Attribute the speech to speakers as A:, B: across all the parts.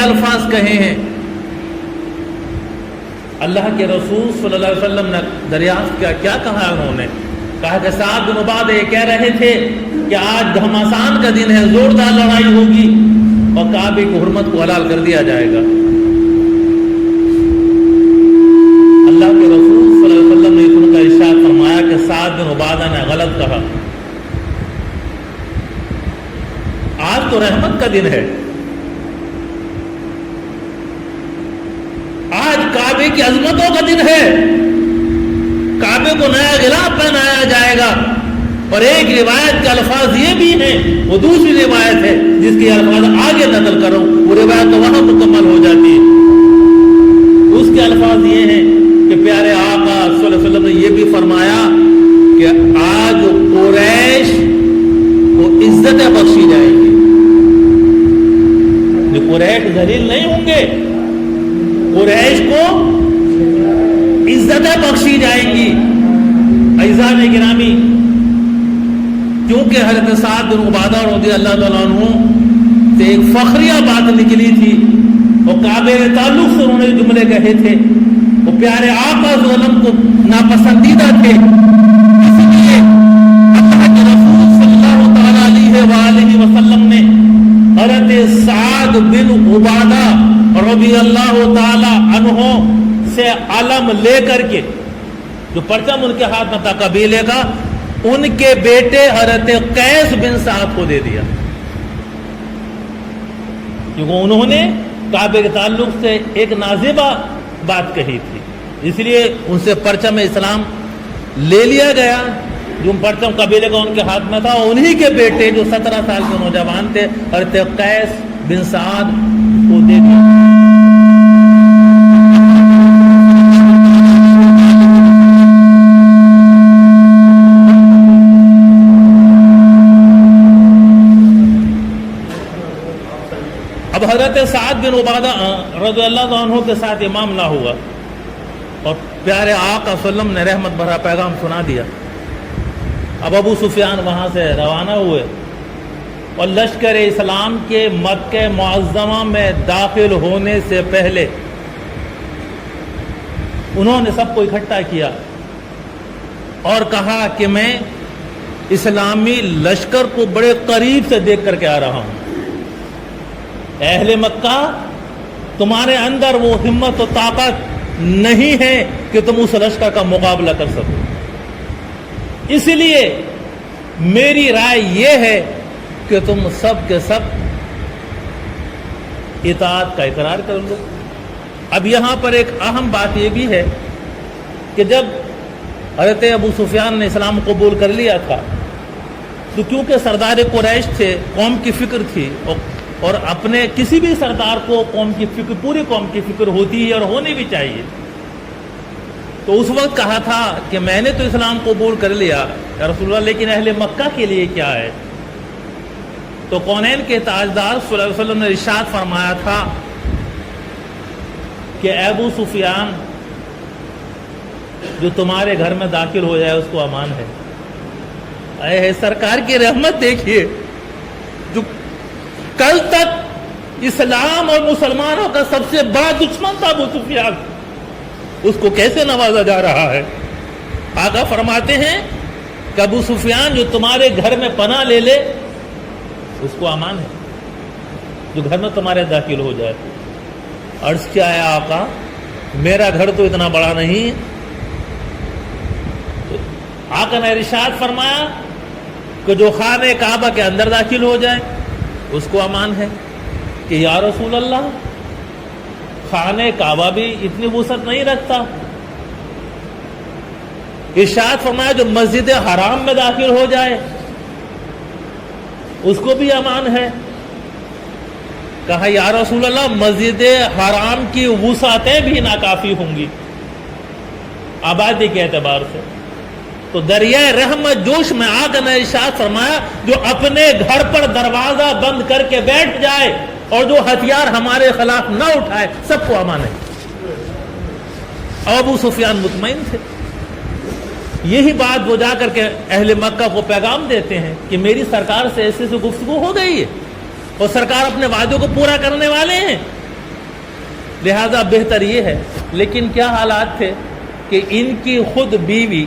A: الفاظ کہے ہیں. اللہ کے رسول صلی اللہ علیہ وسلم نے دریافت کیا کہا انہوں نے؟ کہا کہ سعد بن عبادہ یہ کہہ رہے تھے کہ آج گھمسان کا دن ہے، زوردار لڑائی ہوگی اور کعبے کی حرمت کو حلال کر دیا جائے گا. اللہ کے رسول صلی اللہ علیہ وسلم نے ان کا ارشاد فرمایا کہ سعد بن عبادہ نے غلط کہا. آج تو رحمت کا دن ہے، آج کعبے کی عظمتوں کا دن ہے، کعبے کو نیا غلاف پہنایا جائے گا. اور ایک روایت کے الفاظ یہ بھی ہیں، وہ دوسری روایت ہے جس کے الفاظ آگے نقل کرو، وہ روایت تو وہاں مکمل ہو جاتی ہے. اس کے الفاظ یہ ہیں کہ پیارے آقا صلی اللہ علیہ وسلم نے یہ بھی فرمایا کہ آج قریش کو عزتیں بخشی جائیں گی. قریش ذلیل نہیں ہوں گے، قریش کو عزتیں بخشی جائیں گی. اعزاز گرامی، کیونکہ حضرت سعد بن عبادہ رضی اللہ عنہ سے ایک فخریہ بات نکلی تھی اور کعبے کے تعلق سے انہوں نے جملے کہے تھے، وہ پیارے آقا صلی اللہ علیہ وسلم کو ناپسندیدہ تھے. اس لیے اللہ کے رسول صلی اللہ تعالی علیہ وآلہ وسلم نے حضرت سعد بن عبادہ رضی اللہ تعالی عنہ سے علم لے کر کے، جو پرچم ان کے ہاتھ میں تھا قبیلے کا، ان کے بیٹے حضرت قیس بن سعد کو دے دیا، کیونکہ انہوں نے کعبے کے تعلق سے ایک نازیبہ بات کہی تھی. اس لیے ان سے پرچم اسلام لے لیا گیا. جو پرچم قبیلے کا ان کے ہاتھ میں تھا، انہی کے بیٹے جو 17 سال کے نوجوان تھے حضرت قیس بن سعد کو دے دیا. اب حضرت سعد بن عبادہ رضی اللہ عنہ کے ساتھ یہ معاملہ ہوا اور پیارے آقا صلی اللہ علیہ وسلم نے رحمت بھرا پیغام سنا دیا. اب ابو سفیان وہاں سے روانہ ہوئے اور لشکر اسلام کے مکہ معظمہ میں داخل ہونے سے پہلے انہوں نے سب کو اکٹھا کیا اور کہا کہ میں اسلامی لشکر کو بڑے قریب سے دیکھ کر کے آ رہا ہوں. اہل مکہ، تمہارے اندر وہ ہمت و طاقت نہیں ہے کہ تم اس لشکر کا مقابلہ کر سکو. اس لیے میری رائے یہ ہے کہ تم سب کے سب اطاعت کا اقرار کر لو. اب یہاں پر ایک اہم بات یہ بھی ہے کہ جب حضرت ابو سفیان نے اسلام قبول کر لیا تھا تو کیونکہ سردار قریش تھے، قوم کی فکر تھی، اور اپنے کسی بھی سردار کو قوم کی فکر، پوری قوم کی فکر ہوتی ہے اور ہونی بھی چاہیے. تو اس وقت کہا تھا کہ میں نے تو اسلام قبول کر لیا یا رسول اللہ، لیکن اہل مکہ کے لیے کیا ہے؟ تو کونین کے تاجدار صلی اللہ علیہ وسلم نے ارشاد فرمایا تھا کہ ابو سفیان جو تمہارے گھر میں داخل ہو جائے اس کو امان ہے. اے سرکار کی رحمت دیکھیے، جو کل تک اسلام اور مسلمانوں کا سب سے بڑا دشمن تھا ابو سفیان، اس کو کیسے نوازا جا رہا ہے. آقا فرماتے ہیں کہ ابو سفیان جو تمہارے گھر میں پناہ لے لے اس کو امان ہے، جو گھر میں تمہارے داخل ہو جائے. عرض کیا ہے آقا، میرا گھر تو اتنا بڑا نہیں. تو آقا نے ارشاد فرمایا کہ جو خانہ کعبہ کے اندر داخل ہو جائے اس کو امان ہے. کہ یا رسول اللہ، خانہ کعبہ بھی اتنی وسعت نہیں رکھتا. ارشاد فرمایا جو مسجد حرام میں داخل ہو جائے اس کو بھی امان ہے. کہا یا رسول اللہ، مسجد حرام کی وسعتیں بھی ناکافی ہوں گی آبادی کے اعتبار سے. تو دریائے رحمت جوش میں آ کر ارشاد فرمایا جو اپنے گھر پر دروازہ بند کر کے بیٹھ جائے اور جو ہتھیار ہمارے خلاف نہ اٹھائے سب کو امان ہے. ابو سفیان مطمئن تھے. یہی بات وہ جا کر کے اہل مکہ کو پیغام دیتے ہیں کہ میری سرکار سے ایسے سے گفتگو ہو گئی ہے اور سرکار اپنے وعدوں کو پورا کرنے والے ہیں. لہذا بہتر یہ ہے. لیکن کیا حالات تھے کہ ان کی خود بیوی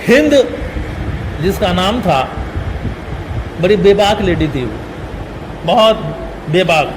A: ہند جس کا نام تھا، بڑی بے باک لیڈی تھی، وہ بہت بے باک.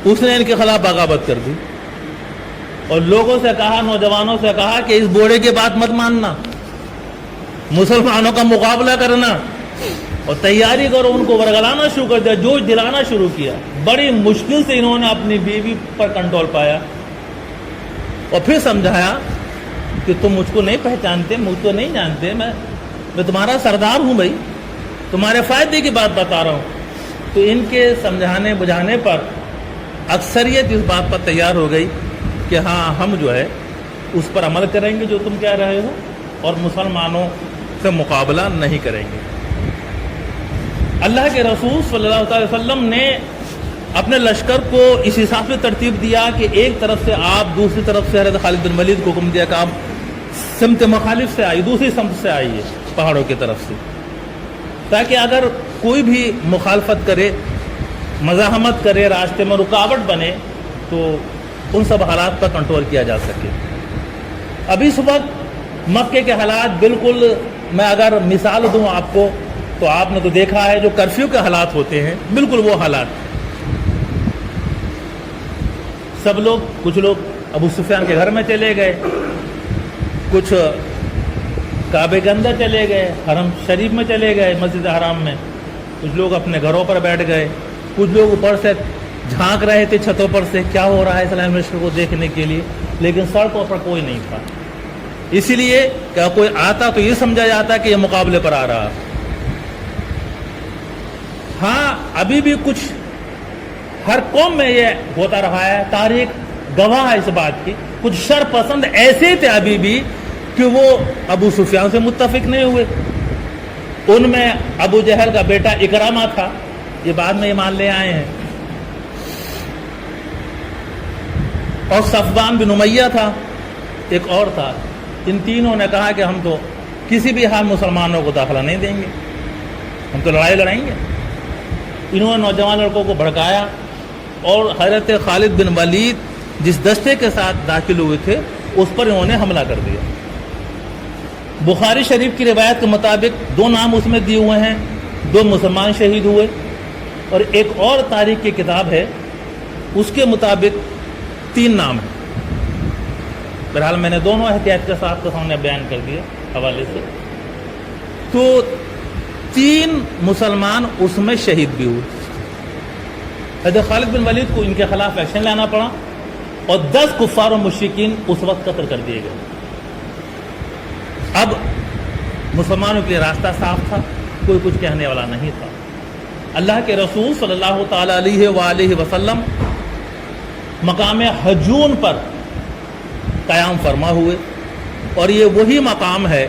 A: اس نے ان کے خلاف بغاوت کر دی اور لوگوں سے کہا، نوجوانوں سے کہا کہ اس بوڑھے کی بات مت ماننا، مسلمانوں کا مقابلہ کرنا، اور تیاری کرو. ان کو ورگلانا شروع کر دیا، جوش دلانا شروع کیا. بڑی مشکل سے انہوں نے اپنی بیوی پر کنٹرول پایا اور پھر سمجھایا کہ تم مجھ کو نہیں پہچانتے، مجھ کو نہیں جانتے، میں تمہارا سردار ہوں بھائی، تمہارے فائدے کی بات بتا رہا ہوں. تو ان کے سمجھانے بجھانے پر اکثریت اس بات پر تیار ہو گئی کہ ہاں ہم جو ہے اس پر عمل کریں گے جو تم کہہ رہے ہو، اور مسلمانوں سے مقابلہ نہیں کریں گے. اللہ کے رسول صلی اللہ علیہ وسلم نے اپنے لشکر کو اس حساب سے ترتیب دیا کہ ایک طرف سے آپ، دوسری طرف سے حضرت خالد بن ولید کو حکم دیا کہ آپ سمت مخالف سے آئیے، دوسری سمت سے آئیے پہاڑوں کی طرف سے، تاکہ اگر کوئی بھی مخالفت کرے، مزاحمت کرے، راستے میں رکاوٹ بنے، تو ان سب حالات پر کنٹرول کیا جا سکے. اب اس وقت مکے کے حالات بالکل، میں اگر مثال دوں آپ کو تو آپ نے تو دیکھا ہے جو کرفیو کے حالات ہوتے ہیں، بالکل وہ حالات. سب لوگ، کچھ لوگ ابو سفیان کے گھر میں چلے گئے، کچھ کعبے کے اندر چلے گئے، حرم شریف میں چلے گئے، مسجد حرام میں، کچھ لوگ اپنے گھروں پر بیٹھ گئے، کچھ لوگ اوپر سے جھانک رہے تھے چھتوں پر سے کیا ہو رہا ہے اسلام مشرق کو دیکھنے کے لیے، لیکن سڑکوں پر کوئی نہیں تھا. اسی لیے کہ کوئی آتا تو یہ سمجھا جاتا کہ یہ مقابلے پر آ رہا. ہاں ابھی بھی کچھ ہر قوم میں یہ ہوتا رہا ہے، تاریخ گواہ ہے اس بات کی. کچھ شر پسند ایسے تھے ابھی بھی کہ وہ ابو سفیان سے متفق نہیں ہوئے. ان میں ابو جہل کا بیٹا اکرامہ تھا، یہ بعد میں ایمان لے آئے ہیں، اور صفوان بن امیہ تھا، ایک اور تھا. ان تینوں نے کہا کہ ہم تو کسی بھی حال مسلمانوں کو داخلہ نہیں دیں گے، ہم تو لڑائی لڑائیں گے. انہوں نے نوجوان لڑکوں کو بھڑکایا اور حضرت خالد بن ولید جس دستے کے ساتھ داخل ہوئے تھے اس پر انہوں نے حملہ کر دیا. بخاری شریف کی روایت کے مطابق 2 نام اس میں دیے ہوئے ہیں، 2 مسلمان شہید ہوئے، اور ایک اور تاریخ کی کتاب ہے اس کے مطابق 3 نام ہیں. بہرحال میں نے دونوں احتیاط کے ساتھ سامنے بیان کر دیا حوالے سے. تو 3 مسلمان اس میں شہید بھی ہوئے. حضرت خالد بن ولید کو ان کے خلاف ایکشن لینا پڑا اور 10 کفار و مشرکین اس وقت قتل کر دیے گئے. اب مسلمانوں کے لیے راستہ صاف تھا، کوئی کچھ کہنے والا نہیں تھا. اللہ کے رسول صلی اللہ تعالی علیہ وآلہ وسلم مقام حجون پر قیام فرما ہوئے، اور یہ وہی مقام ہے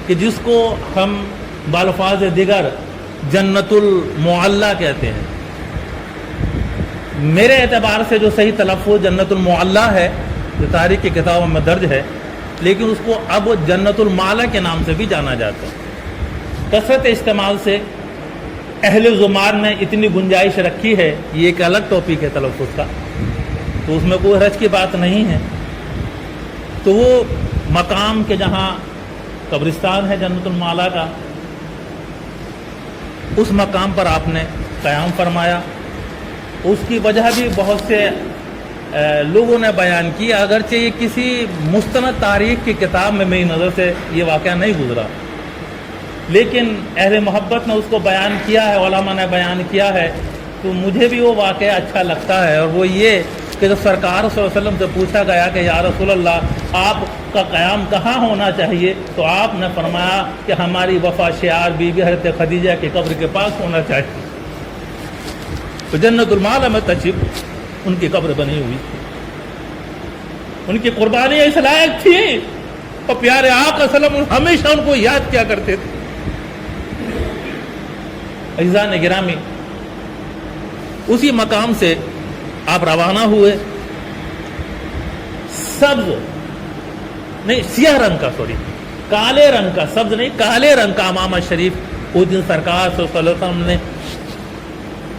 A: کہ جس کو ہم بالفاظ دیگر جنت المعلی کہتے ہیں. میرے اعتبار سے جو صحیح تلفظ جنت المعلی ہے، جو تاریخ کی کتابوں میں درج ہے، لیکن اس کو اب جنت المعلی کے نام سے بھی جانا جاتا ہے. کثرت استعمال سے اہل زمار نے اتنی گنجائش رکھی ہے، یہ ایک الگ ٹاپک ہے تلفظ کا، تو اس میں کوئی حرج کی بات نہیں ہے. تو وہ مقام کے جہاں قبرستان ہے جنت المعلی کا، اس مقام پر آپ نے قیام فرمایا. اس کی وجہ بھی بہت سے لوگوں نے بیان کی، اگرچہ یہ کسی مستند تاریخ کی کتاب میں میری نظر سے یہ واقعہ نہیں گزرا، لیکن اہل محبت نے اس کو بیان کیا ہے، علماء نے بیان کیا ہے، تو مجھے بھی وہ واقعہ اچھا لگتا ہے. اور وہ یہ کہ جب سرکار صلی اللہ علیہ وسلم سے پوچھا گیا کہ یا رسول اللہ آپ کا قیام کہاں ہونا چاہیے، تو آپ نے فرمایا کہ ہماری وفا شعار بی بی حضرت خدیجہ کی قبر کے پاس ہونا چاہیے. تو جنت المعلی میں تشریف ان کی قبر بنی ہوئی تھی. ان کی قربانی اس لائق تھی، اور پیارے آقا صلی اللہ علیہ وسلم ہمیشہ ان کو یاد کیا کرتے تھے. عزیزان گرامی، اسی مقام سے آپ روانہ ہوئے. سبز نہیں، سیاہ رنگ کا، کالے رنگ کا، سبز نہیں کالے رنگ کا امامہ شریف اس دن سرکار صلی اللہ علیہ وسلم نے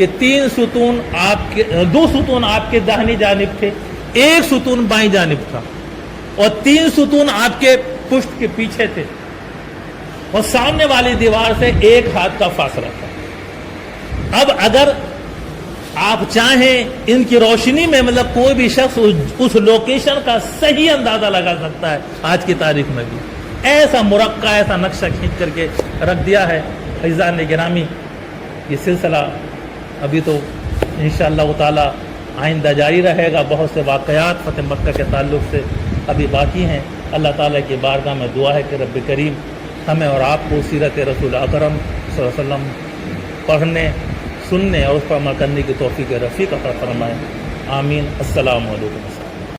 A: کہ 3 ستون آپ کے 2 ستون آپ کے داہنی جانب تھے، 1 ستون بائیں جانب تھا، اور 3 ستون آپ کے پشت کے پیچھے تھے، اور سامنے والی دیوار سے 1 ہاتھ کا فاصلہ تھا۔ اب اگر آپ چاہیں ان کی روشنی میں مطلب کوئی بھی شخص اس لوکیشن کا صحیح اندازہ لگا سکتا ہے آج کی تاریخ میں بھی، ایسا مرقع، ایسا نقشہ کھینچ کر کے رکھ دیا ہے۔ عزیزان گرامی، یہ سلسلہ ابھی تو انشاءاللہ تعالی آئندہ جاری رہے گا، بہت سے واقعات فتح مکہ کے تعلق سے ابھی باقی ہیں۔ اللہ تعالیٰ کی بارگاہ میں دعا ہے کہ رب کریم ہمیں اور آپ کو سیرت رسول اکرم صلی اللہ علیہ وسلم پڑھنے، سننے اور اس پر عمل کرنے کی توفیق رفیق عطا فرمائے۔ آمین۔ السلام علیکم۔